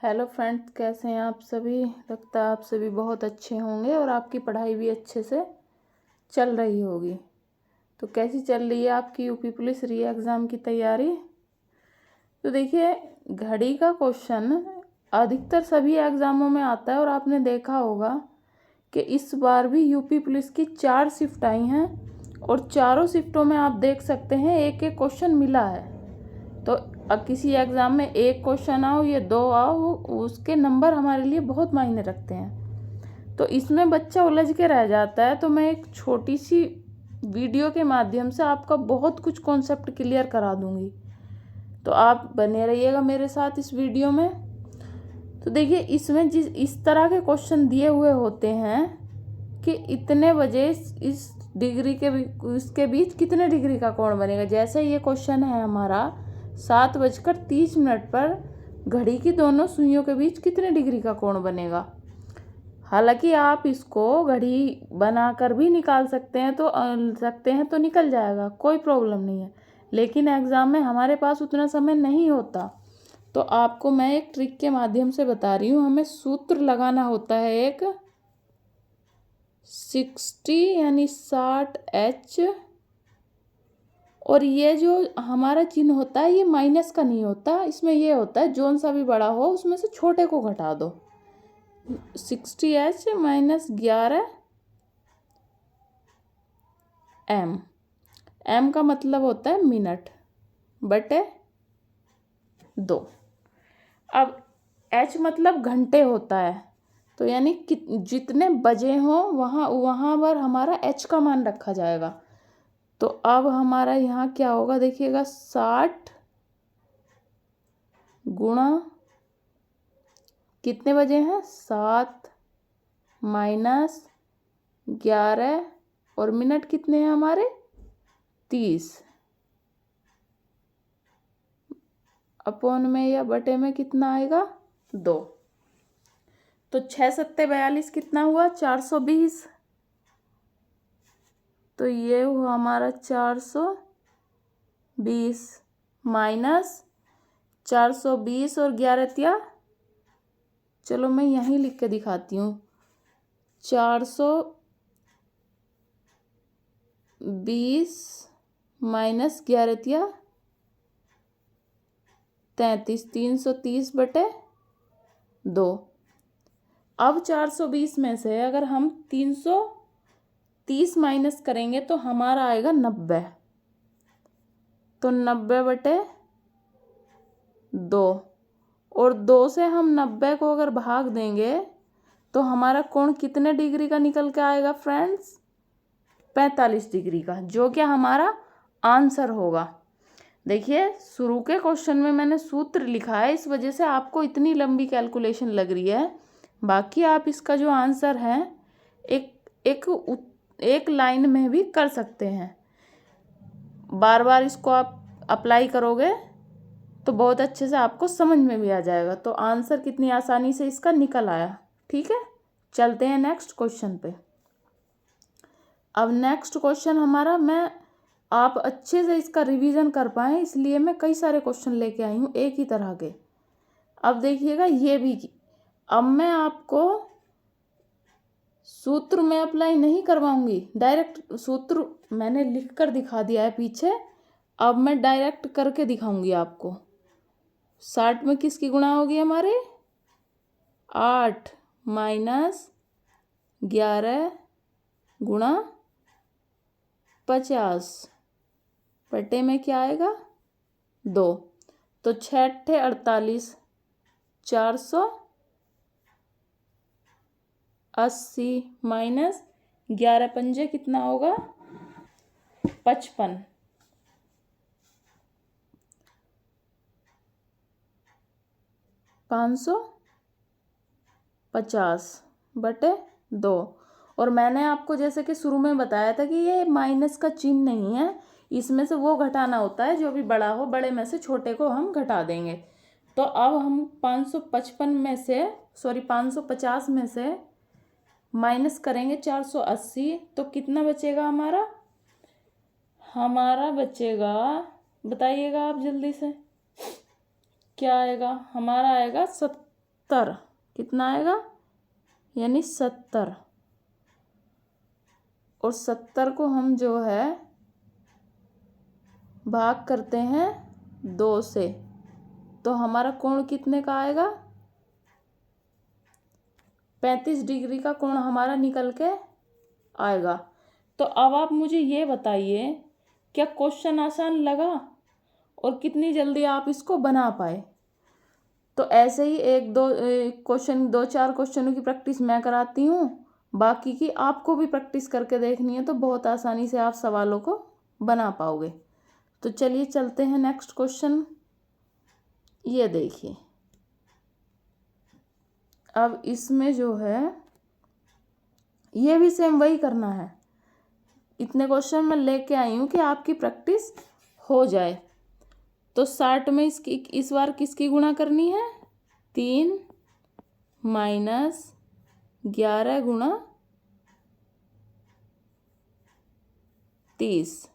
Hello friends, कैसे हैं आप सभी। लगता है आप सभी बहुत अच्छे होंगे और आपकी पढ़ाई भी अच्छे से चल रही होगी। तो कैसी चल रही है आपकी यूपी पुलिस री एग्ज़ाम की तैयारी। तो देखिए, घड़ी का क्वेश्चन अधिकतर सभी एग्ज़ामों में आता है और आपने देखा होगा कि इस बार भी यूपी पुलिस की 4 शिफ्ट आई हैं और चारों शिफ्टों में आप देख सकते हैं एक एक क्वेश्चन मिला है। तो अब किसी एग्ज़ाम में एक क्वेश्चन आओ या 2 आओ, उसके नंबर हमारे लिए बहुत मायने रखते हैं। तो इसमें बच्चा उलझ के रह जाता है। तो मैं एक छोटी सी वीडियो के माध्यम से आपका बहुत कुछ कॉन्सेप्ट क्लियर करा दूंगी। तो आप बने रहिएगा मेरे साथ इस वीडियो में। तो देखिए, इसमें इस तरह के क्वेश्चन दिए हुए होते हैं कि इतने बजे इस डिग्री के इसके बीच कितने डिग्री का कोण बनेगा। जैसे ये क्वेश्चन है हमारा 7:30 पर घड़ी की दोनों सुइयों के बीच कितने डिग्री का कोण बनेगा। हालांकि आप इसको घड़ी बनाकर भी निकाल सकते हैं तो निकल जाएगा, कोई प्रॉब्लम नहीं है। लेकिन एग्ज़ाम में हमारे पास उतना समय नहीं होता। तो आपको मैं एक ट्रिक के माध्यम से बता रही हूँ। हमें सूत्र लगाना होता है एक 60 यानी 60H। और ये जो हमारा चिन्ह होता है ये माइनस का नहीं होता, इसमें ये होता है जौन सा भी बड़ा हो उसमें से छोटे को घटा दो। 60H minus 11M। M का मतलब होता है मिनट बटे 2। अब H मतलब घंटे होता है। तो यानी कि जितने बजे हों वहाँ पर हमारा H का मान रखा जाएगा। तो अब हमारा यहाँ क्या होगा, देखिएगा 60 गुणा कितने बजे हैं 7 माइनस 11 और मिनट कितने हैं हमारे 30 अपॉन में या बटे में कितना आएगा 2। तो 6 सत्ते 42 कितना हुआ 420। तो ये हुआ हमारा 420 माइनस 420 और 11 तिया, चलो मैं यहीं लिख के दिखाती हूँ। 420 माइनस 11 तिया 33, 330 बटे 2। अब 420 में से अगर हम 330 माइनस करेंगे तो हमारा आएगा 90। तो 90 बटे 2 और 2 से हम 90 को अगर भाग देंगे तो हमारा कोण कितने डिग्री का निकल के आएगा फ्रेंड्स 45 डिग्री का, जो कि हमारा आंसर होगा। देखिए, शुरू के क्वेश्चन में मैंने सूत्र लिखा है, इस वजह से आपको इतनी लंबी कैलकुलेशन लग रही है। बाकी आप इसका जो आंसर है एक लाइन में भी कर सकते हैं। बार बार इसको आप अप्लाई करोगे तो बहुत अच्छे से आपको समझ में भी आ जाएगा। तो आंसर कितनी आसानी से इसका निकल आया। ठीक है, चलते हैं नेक्स्ट क्वेश्चन पे। अब नेक्स्ट क्वेश्चन हमारा, मैं आप अच्छे से इसका रिवीजन कर पाएँ इसलिए मैं कई सारे क्वेश्चन लेके आई हूँ एक ही तरह के। अब देखिएगा, ये भी अब मैं आपको सूत्र में अप्लाई नहीं करवाऊंगी, डायरेक्ट सूत्र मैंने लिख कर दिखा दिया है पीछे। अब मैं डायरेक्ट करके दिखाऊंगी आपको। 60 में किसकी गुणा होगी हमारे 8 माइनस 11 गुणा 50 बटे में क्या आएगा 2। तो 6 × 48 480 माइनस 11 पंजे कितना होगा 55। 550 बटे 2। और मैंने आपको जैसे कि शुरू में बताया था कि ये माइनस का चिन्ह नहीं है, इसमें से वो घटाना होता है जो भी बड़ा हो, बड़े में से छोटे को हम घटा देंगे। तो अब हम 550 में से माइनस करेंगे 480 तो कितना बचेगा हमारा बचेगा, बताइएगा आप जल्दी से क्या आएगा। हमारा आएगा 70, कितना आएगा, यानी 70। और 70 को हम जो है भाग करते हैं 2 से, तो हमारा कोण कितने का आएगा, 35 डिग्री का कोण हमारा निकल के आएगा। तो अब आप मुझे ये बताइए, क्या क्वेश्चन आसान लगा और कितनी जल्दी आप इसको बना पाए। तो ऐसे ही एक दो क्वेश्चन, 2-4 क्वेश्चनों की प्रैक्टिस मैं कराती हूँ, बाकी की आपको भी प्रैक्टिस करके देखनी है, तो बहुत आसानी से आप सवालों को बना पाओगे। तो चलिए चलते हैं नेक्स्ट क्वेश्चन। ये देखिए, अब इसमें जो है ये भी सेम वही करना है। इतने क्वेश्चन मैं लेके आई हूँ कि आपकी प्रैक्टिस हो जाए। तो 60 में इसकी इस बार किसकी गुणा करनी है, 3 माइनस 11 गुणा 30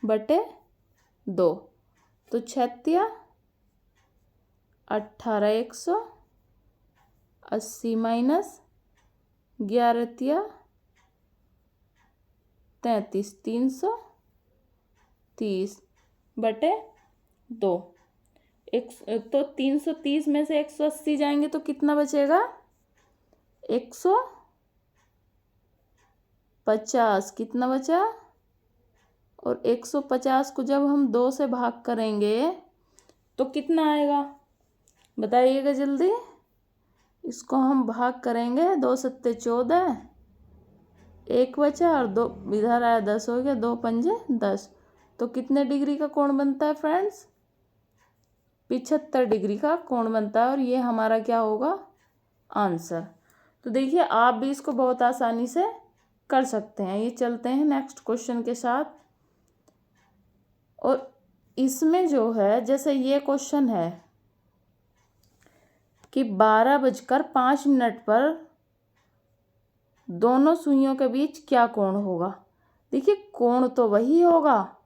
बटे 2, तो 6 18 180 माइनस 11 33 330 बटे 2। तो 330 में से 180 जाएंगे तो कितना बचेगा, 150। कितना बचा, और 150 को जब हम 2 से भाग करेंगे तो कितना आएगा, बताइएगा जल्दी। इसको हम भाग करेंगे, 2 सत्ते 14, 1 बचा और 2 इधर आया, 10 हो गया, 2 पंजे 10। तो कितने डिग्री का कोण बनता है फ्रेंड्स, 75 डिग्री का कोण बनता है। और ये हमारा क्या होगा, आंसर। तो देखिए आप भी इसको बहुत आसानी से कर सकते हैं। ये चलते हैं नेक्स्ट क्वेश्चन के साथ। और इसमें जो है, जैसे ये क्वेश्चन है कि 12:05 पर दोनों सुइयों के बीच क्या कोण होगा। देखिए कोण तो वही होगा,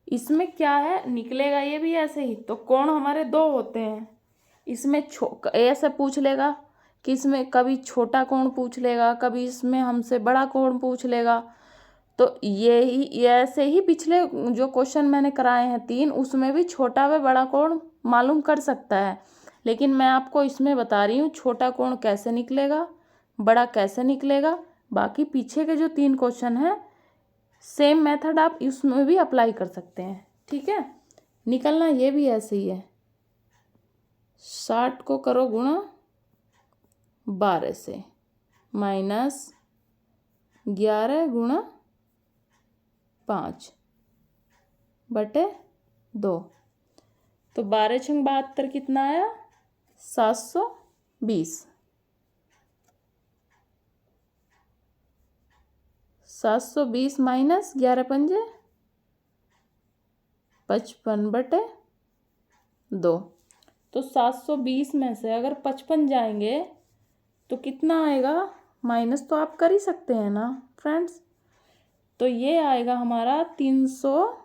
इसमें क्या है, निकलेगा ये भी ऐसे ही। तो कोण हमारे 2 होते हैं। इसमें ऐसे पूछ लेगा कि इसमें कभी छोटा कोण पूछ लेगा, कभी इसमें हमसे बड़ा कोण पूछ लेगा। तो ये ऐसे ही पिछले जो क्वेश्चन मैंने कराए हैं 3, उसमें भी छोटा व बड़ा कोण मालूम कर सकता है। लेकिन मैं आपको इसमें बता रही हूँ छोटा कोण कैसे निकलेगा, बड़ा कैसे निकलेगा। बाकी पीछे के जो 3 क्वेश्चन हैं सेम मेथड आप इसमें भी अप्लाई कर सकते हैं, ठीक है। निकलना ये भी ऐसे ही है, 60 को करो गुणा 12 से, माइनस 11 गुणा 5 बटे 2। तो 12 छंग 72 कितना आया, 720। 720 माइनस 11 पंजे 55 बटे 2। तो 720 में से अगर 55 जाएंगे तो कितना आएगा, माइनस तो आप कर ही सकते हैं ना फ्रेंड्स। तो ये आएगा हमारा 300,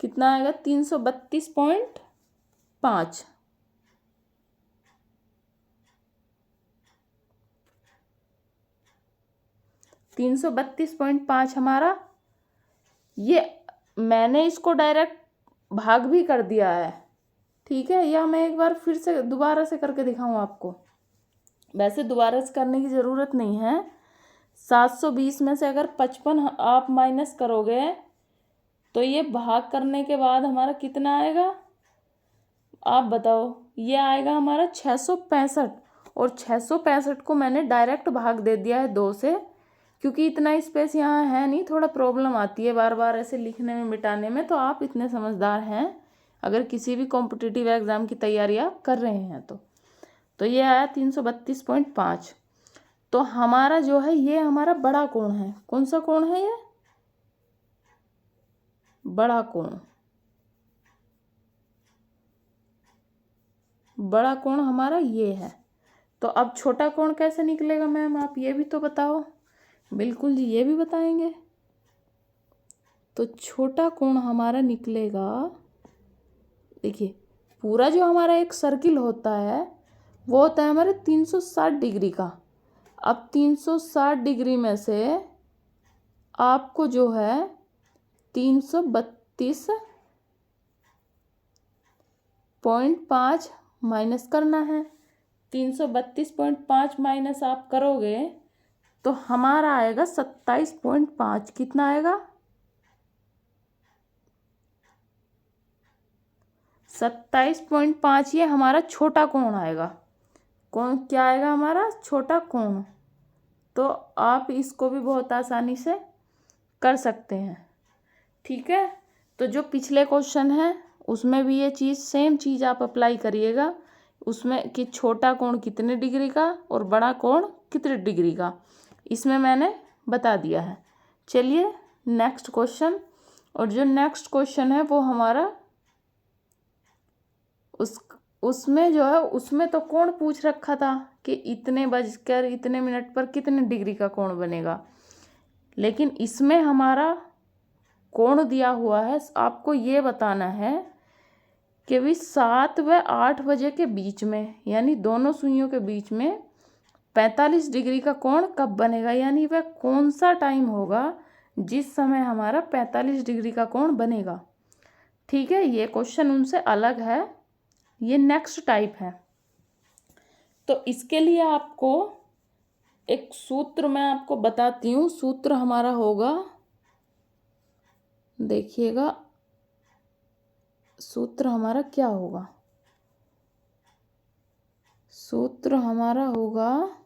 कितना आएगा, 332.5। $332.5 हमारा। ये मैंने इसको डायरेक्ट भाग भी कर दिया है, ठीक है। या मैं एक बार फिर से दोबारा से करके दिखाऊं आपको। वैसे दोबारा से करने की ज़रूरत नहीं है। 720 में से अगर 55 आप माइनस करोगे तो ये भाग करने के बाद हमारा कितना आएगा, आप बताओ। ये आएगा हमारा 665। और 665 को मैंने डायरेक्ट भाग दे दिया है 2 से, क्योंकि इतना स्पेस यहाँ है नहीं, थोड़ा प्रॉब्लम आती है बार बार ऐसे लिखने में मिटाने में। तो आप इतने समझदार हैं, अगर किसी भी कॉम्पिटिटिव एग्ज़ाम की तैयारी आप कर रहे हैं तो ये आया 332.5। तो हमारा जो है ये हमारा बड़ा कोण है। कौन सा कोण है ये, बड़ा कोण। बड़ा कोण हमारा ये है। तो अब छोटा कोण कैसे निकलेगा मैम, आप ये भी तो बताओ। बिल्कुल जी, ये भी बताएंगे। तो छोटा कोण हमारा निकलेगा, देखिए पूरा जो हमारा एक सर्किल होता है वो होता है हमारे 360 डिग्री का। अब 360 डिग्री में से आपको जो है 332.5 माइनस करना है। 332.5 माइनस आप करोगे तो हमारा आएगा 27.5। कितना आएगा? 27.5। ये हमारा छोटा कोण आएगा। कौन क्या आएगा? हमारा छोटा कोण। तो आप इसको भी बहुत आसानी से कर सकते हैं। ठीक है, तो जो पिछले क्वेश्चन है उसमें भी ये चीज़ सेम चीज़ आप अप्लाई करिएगा उसमें कि छोटा कोण कितने डिग्री का और बड़ा कोण कितने डिग्री का, इसमें मैंने बता दिया है। चलिए नेक्स्ट क्वेश्चन। और जो नेक्स्ट क्वेश्चन है वो हमारा उसमें जो है उसमें तो कोण पूछ रखा था कि इतने बजकर इतने मिनट पर कितने डिग्री का कोण बनेगा, लेकिन इसमें हमारा कोण दिया हुआ है। आपको ये बताना है कि भी 7 व 8 बजे के बीच में, यानी दोनों सुइयों के बीच में 45 डिग्री का कोण कब बनेगा, यानी वह कौन सा टाइम होगा जिस समय हमारा 45 डिग्री का कोण बनेगा। ठीक है, ये क्वेश्चन उनसे अलग है, ये नेक्स्ट टाइप है। तो इसके लिए आपको एक सूत्र मैं आपको बताती हूँ। सूत्र हमारा होगा, देखिएगा सूत्र हमारा क्या होगा। सूत्र हमारा होगा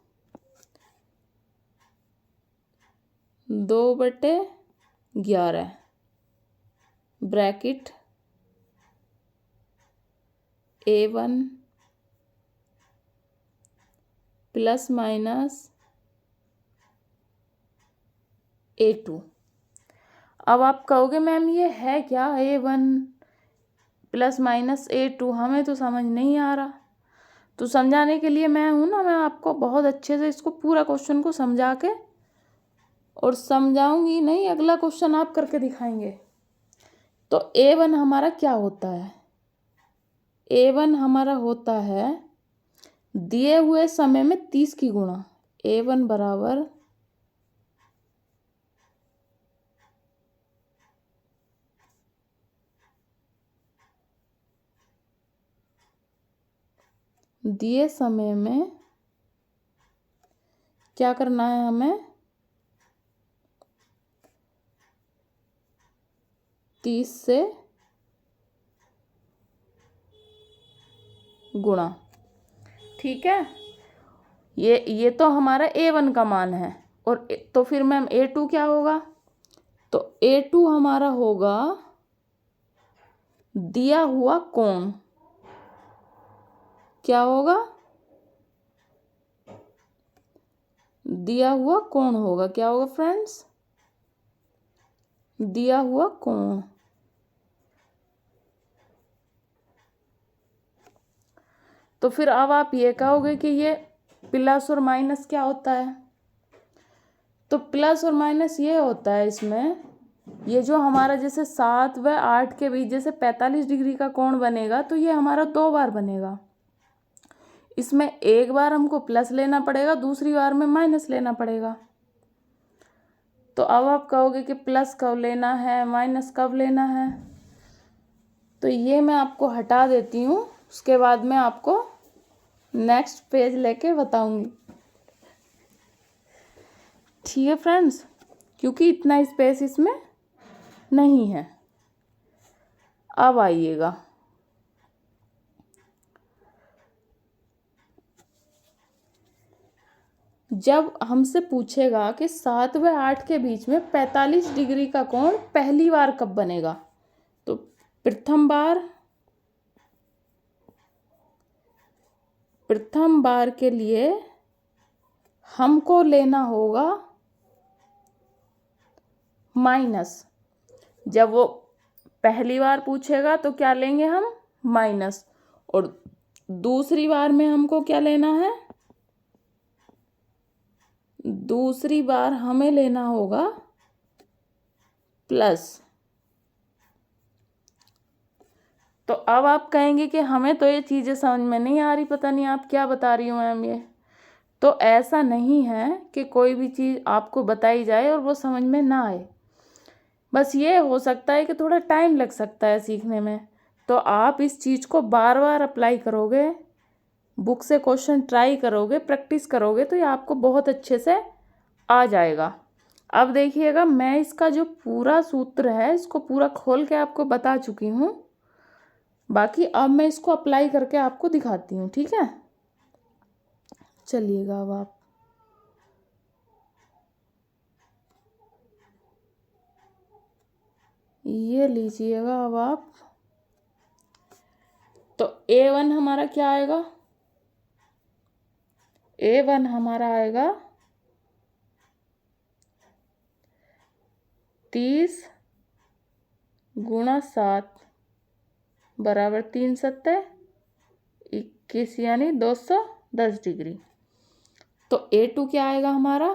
2/11 bracket A1 plus minus A2। अब आप कहोगे मैम ये है क्या A1 प्लस माइनस A2, हमें तो समझ नहीं आ रहा। तो समझाने के लिए मैं हूँ ना, मैं आपको बहुत अच्छे से इसको पूरा क्वेश्चन को समझा के और समझाऊंगी नहीं, अगला क्वेश्चन आप करके दिखाएंगे। तो A1 हमारा क्या होता है? A1 हमारा होता है दिए हुए समय में 30 की गुणा। A1 बराबर दिए समय में क्या करना है हमें? 30 से गुणा। ठीक है, ये तो हमारा A1 का मान है। और तो फिर मैम A2 क्या होगा? तो A2 हमारा होगा दिया हुआ कोण। क्या होगा? दिया हुआ कोण होगा। क्या होगा फ्रेंड्स? दिया हुआ कोण। तो फिर अब आप ये कहोगे कि ये प्लस और माइनस क्या होता है? तो प्लस और माइनस ये होता है इसमें, ये जो हमारा जैसे 7 व 8 के बीच जैसे 45 डिग्री का कोण बनेगा, तो ये हमारा 2 बार बनेगा। इसमें एक बार हमको प्लस लेना पड़ेगा, दूसरी बार में माइनस लेना पड़ेगा। तो अब आप कहोगे कि प्लस कब लेना है, माइनस कब लेना है? तो ये मैं आपको हटा देती हूँ, उसके बाद में आपको नेक्स्ट पेज लेके बताऊंगी। ठीक है फ्रेंड्स, क्योंकि इतना स्पेस इसमें नहीं है। अब आइएगा, जब हमसे पूछेगा कि 7 व 8 के बीच में 45 डिग्री का कोण पहली बार कब बनेगा, तो प्रथम बार के लिए हमको लेना होगा माइनस। जब वो पहली बार पूछेगा तो क्या लेंगे हम? माइनस। और दूसरी बार में हमको क्या लेना है? दूसरी बार हमें लेना होगा प्लस। तो अब आप कहेंगे कि हमें तो ये चीज़ें समझ में नहीं आ रही, पता नहीं आप क्या बता रही हो मैम ये। तो ऐसा नहीं है कि कोई भी चीज़ आपको बताई जाए और वो समझ में ना आए, बस ये हो सकता है कि थोड़ा टाइम लग सकता है सीखने में। तो आप इस चीज़ को बार बार अप्लाई करोगे, बुक से क्वेश्चन ट्राई करोगे, प्रैक्टिस करोगे, तो ये आपको बहुत अच्छे से आ जाएगा। अब देखिएगा, मैं इसका जो पूरा सूत्र है इसको पूरा खोल के आपको बता चुकी हूँ, बाकी अब मैं इसको अप्लाई करके आपको दिखाती हूँ, ठीक है। चलिएगा, अब आप ये लीजिएगा। अब आप तो A1 हमारा क्या आएगा, A1 हमारा आएगा 30 × 7 बराबर 3 सत्ते 21 यानी 210 डिग्री। तो A2 क्या आएगा हमारा,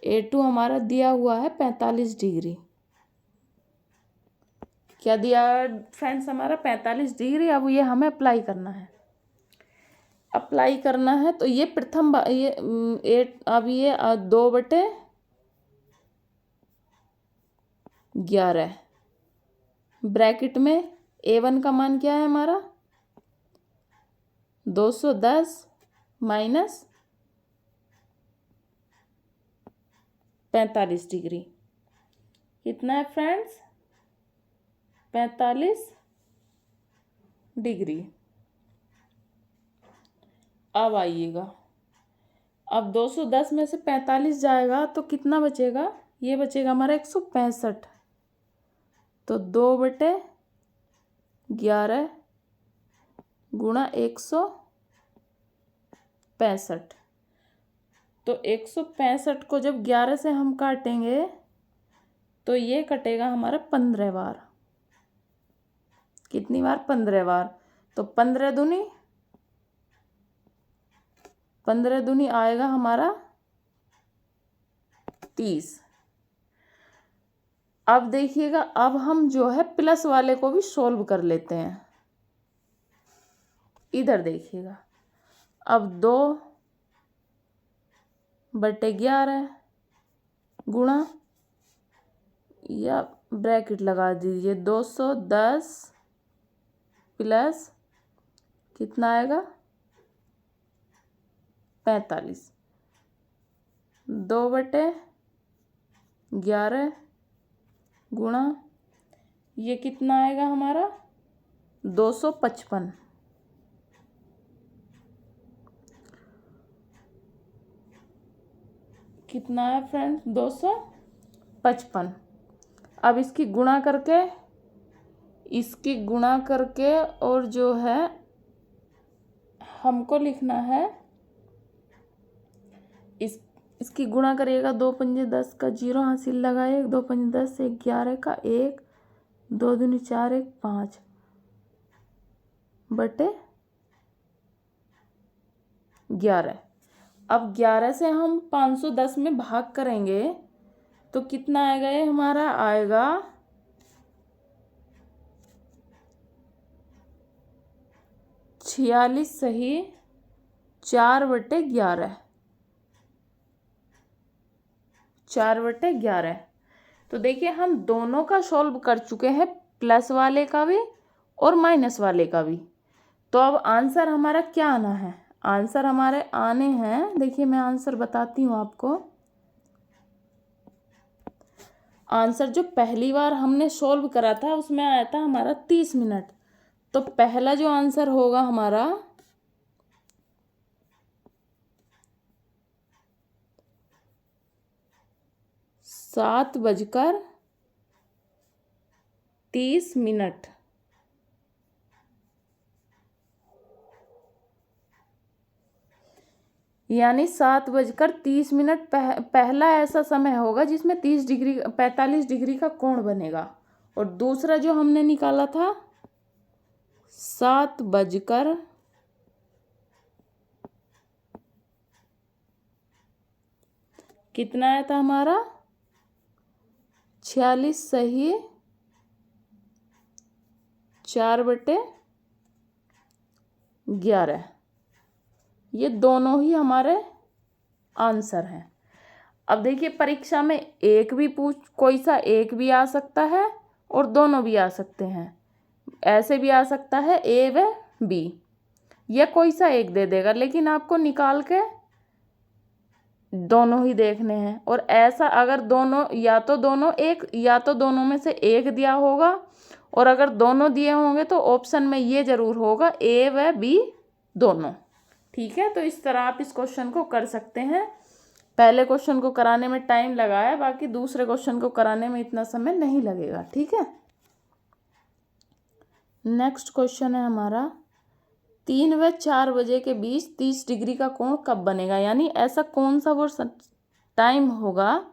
A2 हमारा दिया हुआ है 45 डिग्री। क्या दिया फ्रेंड्स, हमारा 45 डिग्री। अब ये हमें अप्लाई करना है, अप्लाई करना है। तो ये प्रथम ये अब ये 2/11 ब्रैकेट में A1 का मान क्या है हमारा 210 माइनस 45 डिग्री। कितना है फ्रेंड्स, 45 डिग्री। अब आइएगा, अब 210 में से 45 जाएगा तो कितना बचेगा, ये बचेगा हमारा 165। तो 2/11 गुणा 165। तो 165 को जब 11 से हम काटेंगे तो ये कटेगा हमारा 15 बार। कितनी बार, 15 बार। तो 15 दूनी आएगा हमारा 30। अब देखिएगा, अब हम जो है प्लस वाले को भी सोल्व कर लेते हैं। इधर देखिएगा, अब 2/11 गुणा, या ब्रैकेट लगा दीजिए, 210 प्लस कितना आएगा 45। 2/11 गुणा, ये कितना आएगा हमारा 255। कितना है फ्रेंड्स 255। अब इसकी गुणा करके और जो है हमको लिखना है, इसकी गुणा करिएगा। 2 पंजे 10 का 0 हासिल लगाए, 2 पंजे 10, 1 11 का 1, 2 दूनी 4, 1 5 बटे 11। अब 11 से हम 510 में भाग करेंगे तो कितना आएगा, ये हमारा आएगा 46 सही 4/11। 4/11। तो देखिए, हम दोनों का सॉल्व कर चुके हैं, प्लस वाले का भी और माइनस वाले का भी। तो अब आंसर हमारा क्या आना है, आंसर हमारे आने हैं, देखिए मैं आंसर बताती हूँ आपको। आंसर जो पहली बार हमने सॉल्व करा था उसमें आया था हमारा 30 मिनट। तो पहला जो आंसर होगा हमारा 7:30। यानी 7:30 पहला ऐसा समय होगा जिसमें 45 डिग्री का कोण बनेगा। और दूसरा जो हमने निकाला था 7 बजकर कितना आया था हमारा 46 सही 4/11। ये दोनों ही हमारे आंसर हैं। अब देखिए परीक्षा में कोई सा एक भी आ सकता है और दोनों भी आ सकते हैं। ऐसे भी आ सकता है ए व बी, या कोई सा एक दे देगा, लेकिन आपको निकाल के दोनों ही देखने हैं। और ऐसा अगर दोनों या तो दोनों में से एक दिया होगा, और अगर दोनों दिए होंगे तो ऑप्शन में ये जरूर होगा ए व बी दोनों। ठीक है, तो इस तरह आप इस क्वेश्चन को कर सकते हैं। पहले क्वेश्चन को कराने में टाइम लगा है, बाकी दूसरे क्वेश्चन को कराने में इतना समय नहीं लगेगा। ठीक है, नेक्स्ट क्वेश्चन है हमारा 3 व 4 बजे के बीच 30 डिग्री का कोण कब बनेगा। यानी ऐसा कौन सा वो टाइम होगा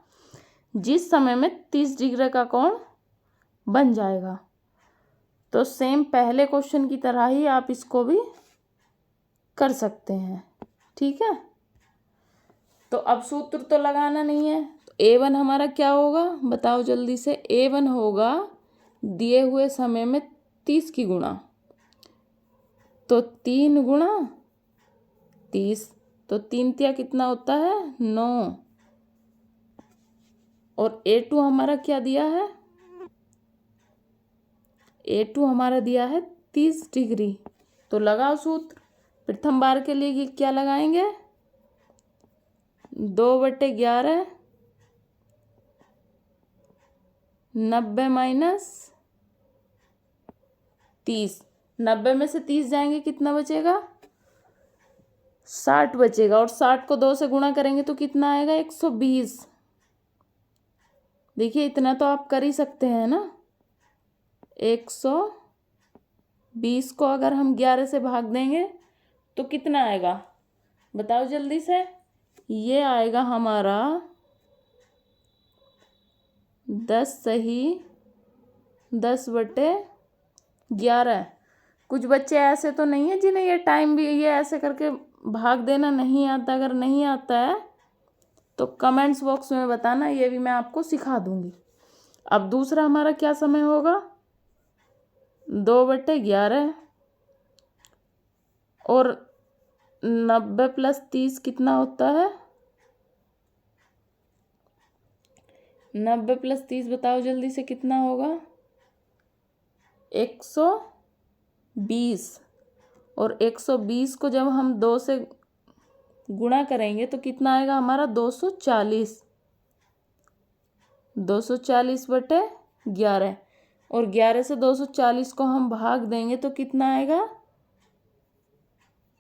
जिस समय में 30 डिग्री का कोण बन जाएगा। तो सेम पहले क्वेश्चन की तरह ही आप इसको भी कर सकते हैं। ठीक है, तो अब सूत्र तो लगाना नहीं है। तो A1 हमारा क्या होगा, बताओ जल्दी से। A1 होगा दिए हुए समय में 30 की गुणा, तो 3 गुणा 30, तो 3 तिया कितना होता है 9। और A2 हमारा क्या दिया है, A2 हमारा दिया है 30 डिग्री। तो लगाओ सूत्र। प्रथम बार के लिए क्या लगाएंगे, 2/11 90 माइनस 30। 90 में से 30 जाएंगे, कितना बचेगा 60 बचेगा। और 60 को 2 से गुणा करेंगे तो कितना आएगा 120। देखिए इतना तो आप कर ही सकते हैं ना। 120 को अगर हम 11 से भाग देंगे तो कितना आएगा, बताओ जल्दी से। ये आएगा हमारा 10 सही 10/11। कुछ बच्चे ऐसे तो नहीं है जिन्हें ये टाइम भी ये ऐसे करके भाग देना नहीं आता। अगर नहीं आता है तो कमेंट्स बॉक्स में बताना, ये भी मैं आपको सिखा दूंगी। अब दूसरा हमारा क्या समय होगा, 2/11 और 90 + 30 कितना होता है, 90 + 30 बताओ जल्दी से कितना होगा 120। और 120 को जब हम 2 से गुणा करेंगे तो कितना आएगा हमारा 240। 240/11 और 11 से 240 को हम भाग देंगे तो कितना आएगा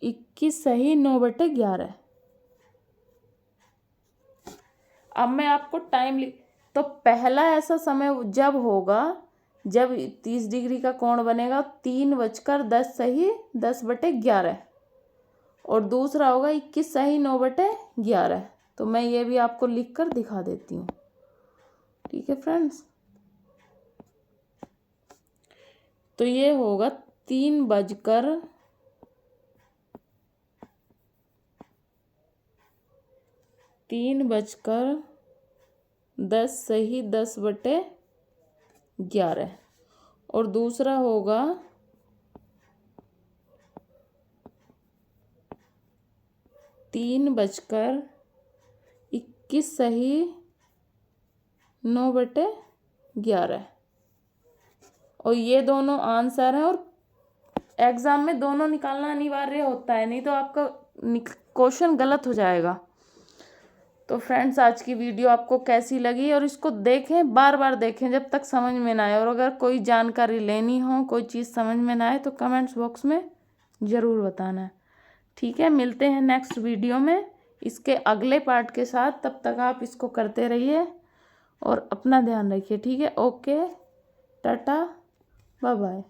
21 सही 9/11। अब मैं आपको टाइम तो पहला ऐसा समय जब होगा जब 30 डिग्री का कोण बनेगा 3:10 सही 10/11, और दूसरा होगा 21 सही 9/11। तो मैं ये भी आपको लिख कर दिखा देती हूँ। ठीक है फ्रेंड्स, तो ये होगा 3:10 सही 10/11, और दूसरा होगा 3:21 सही 9/11। और ये दोनों आंसर हैं, और एग्ज़ाम में दोनों निकालना अनिवार्य होता है, नहीं तो आपका क्वेश्चन गलत हो जाएगा। तो फ्रेंड्स आज की वीडियो आपको कैसी लगी, और इसको देखें, बार बार देखें जब तक समझ में ना आए। और अगर कोई जानकारी लेनी हो, कोई चीज़ समझ में ना आए तो कमेंट्स बॉक्स में ज़रूर बताना है। ठीक है, मिलते हैं नेक्स्ट वीडियो में इसके अगले पार्ट के साथ। तब तक आप इसको करते रहिए और अपना ध्यान रखिए। ठीक है, ओके, टाटा, बाय बाय।